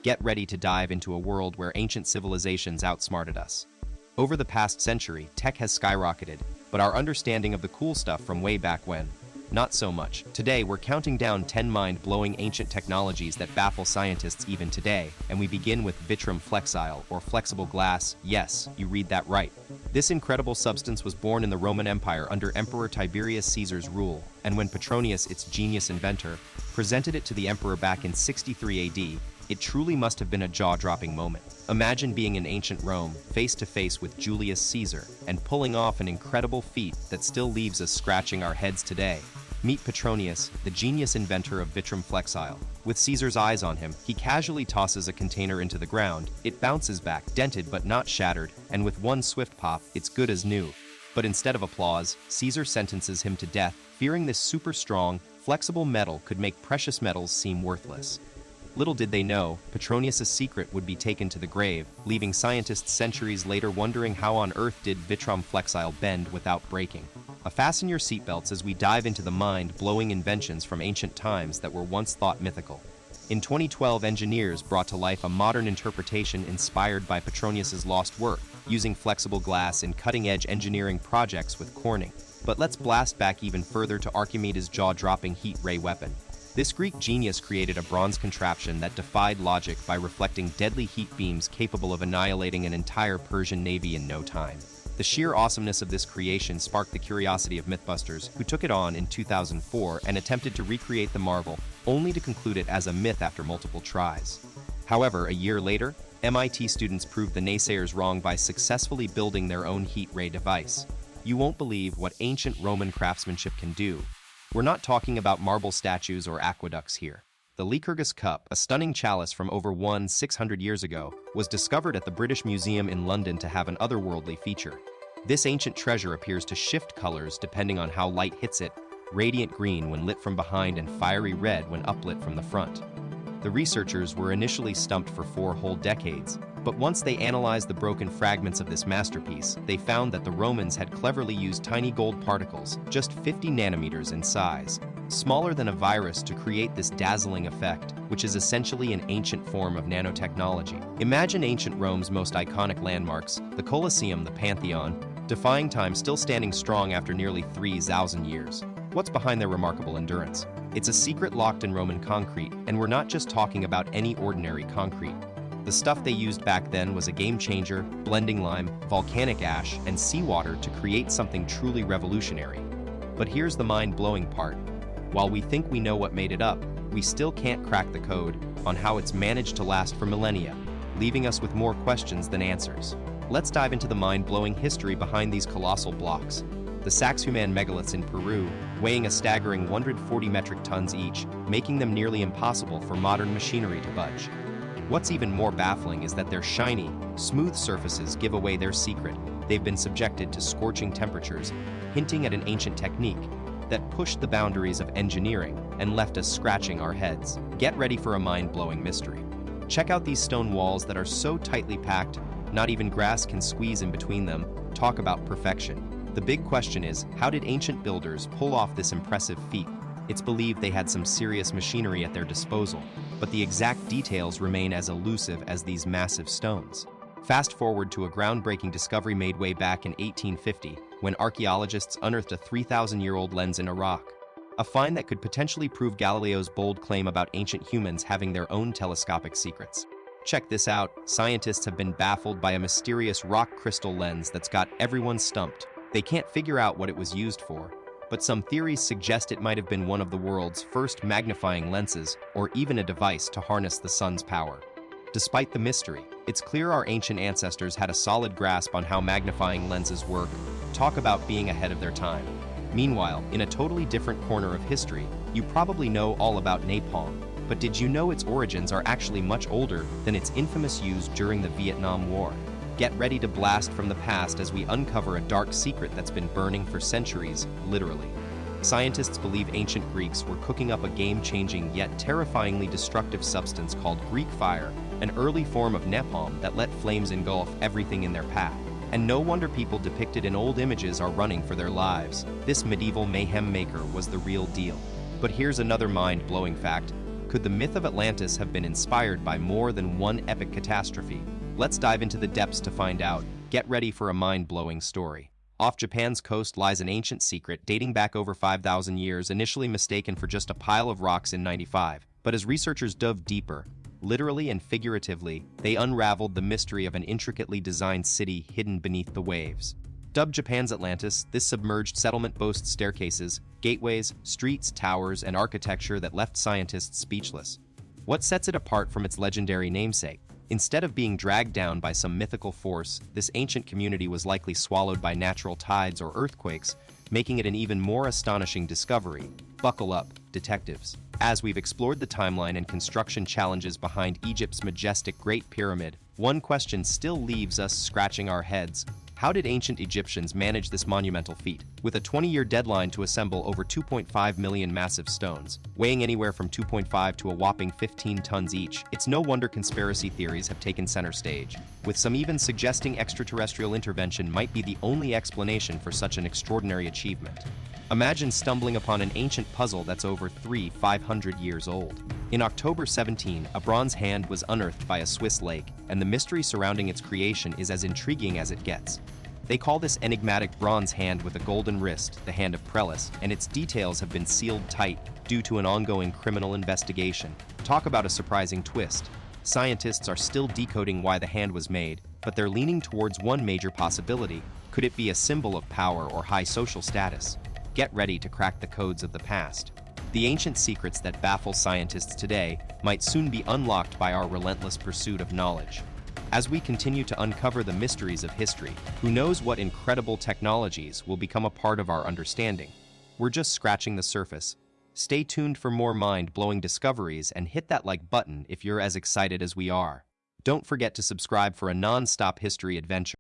Get ready to dive into a world where ancient civilizations outsmarted us. Over the past century, tech has skyrocketed, but our understanding of the cool stuff from way back when, not so much. Today, we're counting down 10 mind-blowing ancient technologies that baffle scientists even today, and we begin with vitrum flexile, or flexible glass. Yes, you read that right. This incredible substance was born in the Roman Empire under Emperor Tiberius Caesar's rule, and when Petronius, its genius inventor, presented it to the emperor back in 63 AD, it truly must have been a jaw-dropping moment. Imagine being in ancient Rome, face-to-face with Julius Caesar, and pulling off an incredible feat that still leaves us scratching our heads today. Meet Petronius, the genius inventor of vitrum flexile. With Caesar's eyes on him, he casually tosses a container into the ground. It bounces back, dented but not shattered, and with one swift pop, it's good as new. But instead of applause, Caesar sentences him to death, fearing this super strong, flexible metal could make precious metals seem worthless. Little did they know, Petronius' secret would be taken to the grave, leaving scientists centuries later wondering how on earth did vitrum flexile bend without breaking. Fasten your seatbelts as we dive into the mind-blowing inventions from ancient times that were once thought mythical. In 2012, engineers brought to life a modern interpretation inspired by Petronius' lost work, using flexible glass in cutting-edge engineering projects with Corning. But let's blast back even further to Archimedes' jaw-dropping heat ray weapon. This Greek genius created a bronze contraption that defied logic by reflecting deadly heat beams capable of annihilating an entire Persian navy in no time. The sheer awesomeness of this creation sparked the curiosity of Mythbusters, who took it on in 2004 and attempted to recreate the marvel, only to conclude it as a myth after multiple tries. However, a year later, MIT students proved the naysayers wrong by successfully building their own heat ray device. You won't believe what ancient Roman craftsmanship can do. We're not talking about marble statues or aqueducts here. The Lycurgus cup, a stunning chalice from over 600 years ago, was discovered at the British Museum in London to have an otherworldly feature. This ancient treasure appears to shift colors depending on how light hits it, radiant green when lit from behind and fiery red when uplit from the front. The researchers were initially stumped for 4 whole decades, but once they analyzed the broken fragments of this masterpiece, they found that the Romans had cleverly used tiny gold particles, just 50 nanometers in size, smaller than a virus, to create this dazzling effect, which is essentially an ancient form of nanotechnology. Imagine ancient Rome's most iconic landmarks, the Colosseum, the Pantheon, defying time, still standing strong after nearly 3,000 years. What's behind their remarkable endurance? It's a secret locked in Roman concrete, and we're not just talking about any ordinary concrete. The stuff they used back then was a game changer, blending lime, volcanic ash, and seawater to create something truly revolutionary. But here's the mind-blowing part. While we think we know what made it up, we still can't crack the code on how it's managed to last for millennia, leaving us with more questions than answers. Let's dive into the mind-blowing history behind these colossal blocks. The Sacsayhuaman megaliths in Peru, weighing a staggering 140 metric tons each, making them nearly impossible for modern machinery to budge. What's even more baffling is that their shiny, smooth surfaces give away their secret. They've been subjected to scorching temperatures, hinting at an ancient technique that pushed the boundaries of engineering and left us scratching our heads. Get ready for a mind-blowing mystery. Check out these stone walls that are so tightly packed, not even grass can squeeze in between them. Talk about perfection. The big question is, how did ancient builders pull off this impressive feat? It's believed they had some serious machinery at their disposal, but the exact details remain as elusive as these massive stones. Fast forward to a groundbreaking discovery made way back in 1850, when archaeologists unearthed a 3,000-year-old lens in Iraq. A find that could potentially prove Galileo's bold claim about ancient humans having their own telescopic secrets. Check this out, scientists have been baffled by a mysterious rock crystal lens that's got everyone stumped. They can't figure out what it was used for, but some theories suggest it might have been one of the world's first magnifying lenses, or even a device to harness the sun's power. Despite the mystery, it's clear our ancient ancestors had a solid grasp on how magnifying lenses work. Talk about being ahead of their time. Meanwhile, in a totally different corner of history, you probably know all about napalm, but did you know its origins are actually much older than its infamous use during the Vietnam War? Get ready to blast from the past as we uncover a dark secret that's been burning for centuries, literally. Scientists believe ancient Greeks were cooking up a game-changing yet terrifyingly destructive substance called Greek fire, an early form of napalm that let flames engulf everything in their path. And no wonder people depicted in old images are running for their lives. This medieval mayhem maker was the real deal. But here's another mind-blowing fact. Could the myth of Atlantis have been inspired by more than one epic catastrophe? Let's dive into the depths to find out. Get ready for a mind-blowing story. Off Japan's coast lies an ancient secret dating back over 5,000 years, initially mistaken for just a pile of rocks in 95. But as researchers dove deeper, literally and figuratively, they unraveled the mystery of an intricately designed city hidden beneath the waves. Dubbed Japan's Atlantis, this submerged settlement boasts staircases, gateways, streets, towers, and architecture that left scientists speechless. What sets it apart from its legendary namesake? Instead of being dragged down by some mythical force, this ancient community was likely swallowed by natural tides or earthquakes, making it an even more astonishing discovery. Buckle up, detectives. As we've explored the timeline and construction challenges behind Egypt's majestic Great Pyramid, one question still leaves us scratching our heads. How did ancient Egyptians manage this monumental feat? With a 20-year deadline to assemble over 2.5 million massive stones, weighing anywhere from 2.5 to a whopping 15 tons each, it's no wonder conspiracy theories have taken center stage, with some even suggesting extraterrestrial intervention might be the only explanation for such an extraordinary achievement. Imagine stumbling upon an ancient puzzle that's over 500 years old. In October 17, a bronze hand was unearthed by a Swiss lake, and the mystery surrounding its creation is as intriguing as it gets. They call this enigmatic bronze hand with a golden wrist the Hand of Prellis, and its details have been sealed tight due to an ongoing criminal investigation. Talk about a surprising twist. Scientists are still decoding why the hand was made, but they're leaning towards one major possibility. Could it be a symbol of power or high social status? Get ready to crack the codes of the past. The ancient secrets that baffle scientists today might soon be unlocked by our relentless pursuit of knowledge. As we continue to uncover the mysteries of history, who knows what incredible technologies will become a part of our understanding? We're just scratching the surface. Stay tuned for more mind-blowing discoveries and hit that like button if you're as excited as we are. Don't forget to subscribe for a non-stop history adventure.